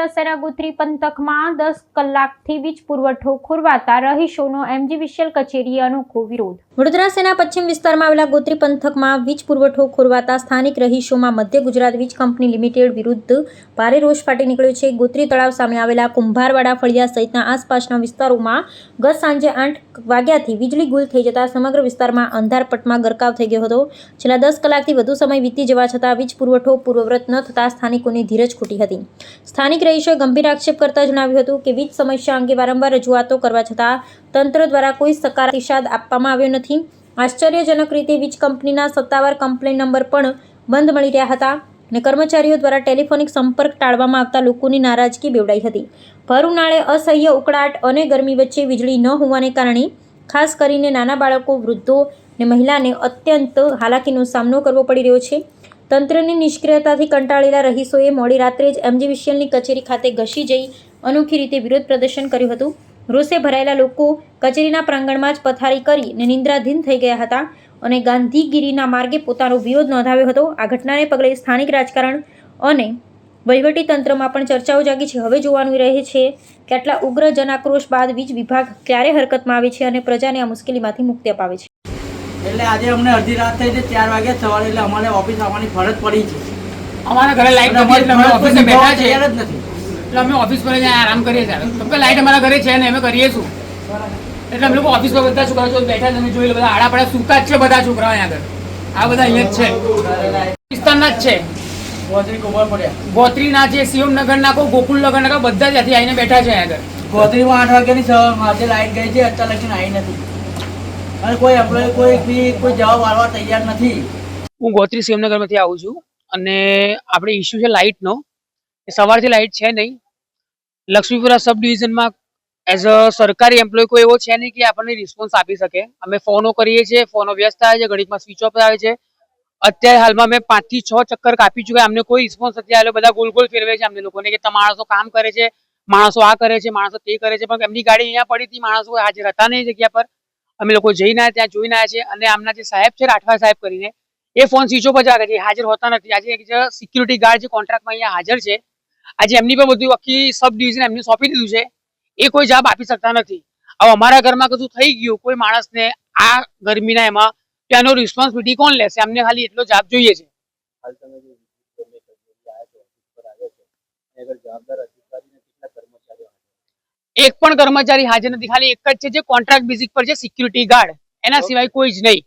વડોદરાના ગોત્રી પંથકમાં 10 કલાકથી વીજ પુરવઠો ખોરવાતા રહીશોનો એમજીવીસીએલ કચેરીએ અનોખો વિરોધ। વડોદરા શહેરના પશ્ચિમ વિસ્તારમાં આવેલા ગોત્રી પંથકમાં વીજ પુરવઠો ખોરવાતા સ્થાનિક રહીશોમાં મધ્ય ગુજરાત વીજ કંપની લિમિટેડ વિરુદ્ધ ભારે રોષ ફાટી નીકળ્યો છે। ગોત્રી તળાવ સામે આવેલા કુંભારવાડા ફળિયા સહિતના આસપાસના વિસ્તારોમાં ગત સાંજે 8 વાગ્યાથી વીજળી ગુલ થઈ જતા સમગ્ર વિસ્તારમાં અંધારપટમાં ગરકાવ થઈ ગયો હતો। છેલ્લા 10 કલાકથી વધુ સમય વીતી જવા છતાં વીજ પુરવઠો પૂર્વવત ન થતા સ્થાનિકોની ધીરજ ખૂટી હતી। સ્થાનિક રહીશોએ ગંભીર આક્ષેપ કરતા જણાવ્યું હતું કે વીજ સમસ્યા અંગે વારંવાર રજૂઆતો કરવા છતાં તંત્ર દ્વારા કોઈ સકારાત્મક પ્રતિસાદ આપવામાં આવ્યો નથી। આશ્ચર્યજનક રીતે વીજ કંપનીના સત્તાવાર કમ્પ્લેન નંબર પણ બંધ મળી રહ્યા હતા અને કર્મચારીઓ દ્વારા ટેલિફોનિક સંપર્ક ટાળવામાં આવતા લોકોની નારાજગી બેવડાઈ હતી। ભર ઉનાળે અસહ્ય ઉકળાટ અને ગરમી વચ્ચે વીજળી ન હોવાને કારણે ખાસ કરીને નાના બાળકો, વૃદ્ધો અને મહિલાને અત્યંત હાલાકીનો સામનો કરવો પડી રહ્યો છે। તંત્રની નિષ્ક્રિયતાથી કંટાળેલા રહીશોએ મોડી રાત્રે જ એમજીવીસીએલની કચેરી ખાતે ઘસી જઈ અનોખી રીતે વિરોધ પ્રદર્શન કર્યું હતું। રોષે ભરાયેલા લોકો કચેરીના પ્રાંગણમાં જ પથારી કરીને નિંદ્રાધીન થઈ ગયા હતા અને ગાંધીગીરીના માર્ગે પોતાનો વિરોધ નોંધાવ્યો હતો। આ ઘટનાને પગલે સ્થાનિક રાજકારણ અને વહીવટી તંત્રમાં પણ ચર્ચાઓ જાગી છે। હવે જોવાનું રહે છે કે આટલા ઉગ્ર જનાક્રોશ બાદ વીજ વિભાગ ક્યારે હરકતમાં આવે છે અને પ્રજાને આ મુશ્કેલીમાંથી મુક્તિ અપાવે છે। એટલે આજે અમને અડધી રાત થઈ છે, 4 વાગ્યા સવારે, એટલે અમારે ઓફિસ આવવાની ફરજ પડી છે। અમારા ઘરે લાઈટ નથી એટલે અમે ઓફિસે બેઠા છે, તૈયાર જ નથી એટલે અમે ઓફિસ પર જઈને આરામ કરીએ છીએ। કેમ કે લાઈટ અમારા ઘરે છે ને અમે કરીએ શું, એટલે અમે લોકો ઓફિસ પર બધા છોકરાઓ જો બેઠા તમે જોઈ લો, બધા આડા પડ્યા સૂતા જ છે બધા છોકરાઓ અહીંયા આગળ। આ બધા અહીંયા જ છે, વિસ્તારના જ છે, ગોત્રી કુંભાર પડ્યા, ગોત્રીના છે, શિવમનગરના કો, ગોકુલનગરના કો, બધા ત્યાંથી આવીને બેઠા છે અહીંયા આગળ। ગોત્રીમાં 8 વાગ્યાની સવારમાં આજે લાઈટ ગઈ છે, અત્યાર લગીને આવી નથી અને કોઈ એમ્પ્લોય કોઈ જવાબ આપવા તૈયાર નથી। હું ગોત્રી શિવનગરમાંથી આવું છું અને આપણે ઇસ્યુ છે લાઇટનો। સવારથી લાઇટ છે નહીં। લક્ષ્મીપુરા સબ ડિવિઝનમાં એઝ અ સરકારી એમ્પ્લોય કોઈ એવો છે નહીં કે આપણને રિસ્પોન્સ આપી શકે। અમે ફોનો કરીએ છીએ, ફોનો વ્યસ્ત આવે છે, ઘડીકમાં સ્વિચ ઓફ આવે છે। અત્યારે હાલમાં મેં 5 થી 6 ચક્કર કાપી ચૂક્યા, અમને કોઈ રિસ્પોન્સ નથી આવ્યો। બધા ગોલ ગોલ ફેરવે છે અમને લોકોને કે માણસો કામ કરે છે, માણસો આ કરે છે, માણસો તે કરે છે, પણ એમની ગાડી અહીંયા પડી હતી, માણસો હાજર હતા નહીં જગ્યા પર। અમે લોકો જઈને આવ્યા, ત્યાં જોઈને આવ્યા છે અને આમના જે સાહેબ છે રાઠવા સાહેબ કરીને, એ ફોન સ્વિચ ઓફ જ આવે છે, હાજર હોતા નથી। આજે એક સિક્યુરિટી ગાર્ડ જે કોન્ટ્રાક્ટમાં અહીંયા હાજર છે, આજે એમની પણ બધું આખી સબ ડિવિઝન એમને સોંપી દીધું છે, એ કોઈ જવાબ આપી શકતા નથી। હવે અમારા ઘરમાં કશું થઈ ગયું કોઈ માણસને આ ગરમીના એમાં, તો એનો રિસ્પોન્સિબિલિટી કોણ લેશે? અમને ખાલી એટલો જવાબ જોઈએ છે। એક પણ કર્મચારી હાજર નથી, ખાલી એક જ છે જે કોન્ટ્રાક્ટ બેઝિક પર છે, સિક્યુરિટી ગાર્ડ, એના સિવાય કોઈ જ નહીં।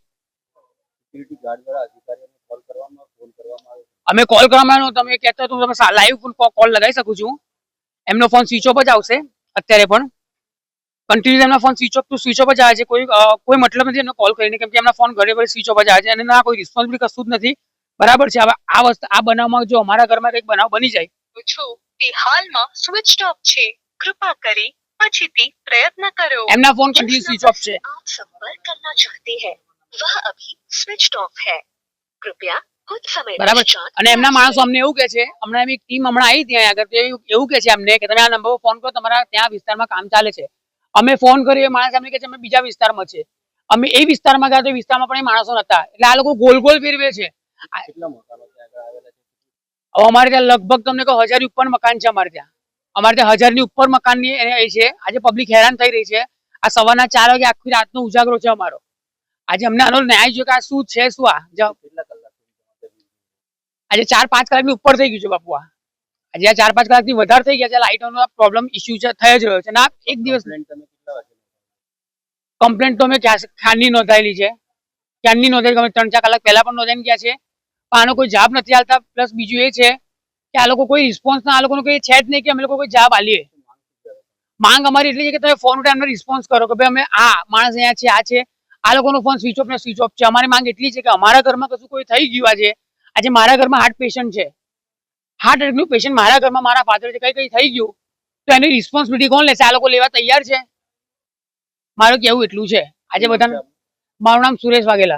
અમે કોલ કરવામાં તમે કહેતા તો તમે લાઈવ કોલ લગાવી શકું છું। એમનો ફોન સ્વિચ ઓફ જ આવશે અત્યારે પણ, કન્ટિન્યુઅસ એમના ફોન સ્વિચ ઓફ જ આવે છે। કોઈ મતલબ નથી એમનો કોલ કરીને, કેમ કે એમના ફોન ઘરે ઘરે સ્વિચ ઓફ જ આવે છે અને ના કોઈ રિસ્પોન્સિબિલિટી કશું જ નથી। બરાબર છે। હવે આ બનાવમાં જો અમારા ઘરમાં કંઈક બનાવ બની જાય તે હાલમાં સ્વિચ ઓફ છે, કૃપા કરી પછીથી પ્રયત્ન કરો। એમના ફોન કન્ટિન્યુ સ્વિચ ઓફ છે। आप संपर्क करना चाहते हैं वह अभी स्विच ऑफ है, कृपया कुछ समय બરાબર। અને એમના માણસો અમને એવું કે છે, હમણાં એમની ટીમ હમણાં આવી ત્યાં આગળ, એવું કે છે અમને કે તમે આ નંબર પર ફોન કરો, તમારા ત્યાં વિસ્તારમાં કામ ચાલે છે। અમે ફોન કરીએ, માણસ અમને કે છે અમે બીજા વિસ્તારમાં છે, અમે એ વિસ્તારમાં ગયા તો એ વિસ્તારમાં પણ એ માણસો નતા। એટલે આ લોકો ગોલ ગોલ ફેરવે છે। અમારે ત્યાં લગભગ તમને કહો 1000 ની ઉપર મકાન છે। અમારે ત્યાં 1000 ની ઉપર મકાનની એ છે। આજે પબ્લિક હેરાન થઈ રહી છે। આ સવારના 4 વાગે આખી રાતનો ઉજાગરો છે અમારો। આજે અમને આનો ન્યાય જોઈએ કે આ શું છે, શું આજે 4-5 કલાકની ઉપર થઈ ગયું છે બાપુ। આજે આ 4-5 કલાકથી વધારે થઈ ગયા છે। લાઇટોનો પ્રોબ્લેમ ઇસ્યુ છે, થઈ જ રહ્યો છે ના। એક દિવસ કમ્પ્લેન્ટ તો અમે ક્યારની નોંધાયેલી છે, ક્યારની નોંધાયેલી, અમે 3-4 કલાક પહેલા પણ નોંધાઈને ગયા છે, પણ આનો કોઈ જવાબ નથી આવતા। પ્લસ બીજું એ છે કે આ લોકો કોઈ રિસ્પોન્સ ના, આ લોકોનો કોઈ છે જ નહીં કે અમે લોકો કોઈ જવાબ આલીએ। માંગ અમારી એટલી છે કે તમે ફોન ઉઠાવીને રિસ્પોન્સ કરો કે ભાઈ અમે આ માણસ અહીંયા છે, આ છે। આ લોકોનો ફોન સ્વિચ ઓફ ને સ્વિચ ઓફ છે। અમારી માંગ એટલી છે કે અમારા ઘરમાં કશું કોઈ થઈ ગયું, આજે મારા ઘરમાં હાર્ટ પેશન્ટ છે, હાર્ટ એટેકનું પેશન્ટ મારા ઘરમાં, મારા ફાધર છે, કઈ થઈ ગયું તો એની રિસ્પોન્સિબિલિટી કોણ લેશે? આ લોકો લેવા તૈયાર છે? મારું કેવું એટલું છે। આજે બધા, મારું નામ સુરેશ વાઘેલા।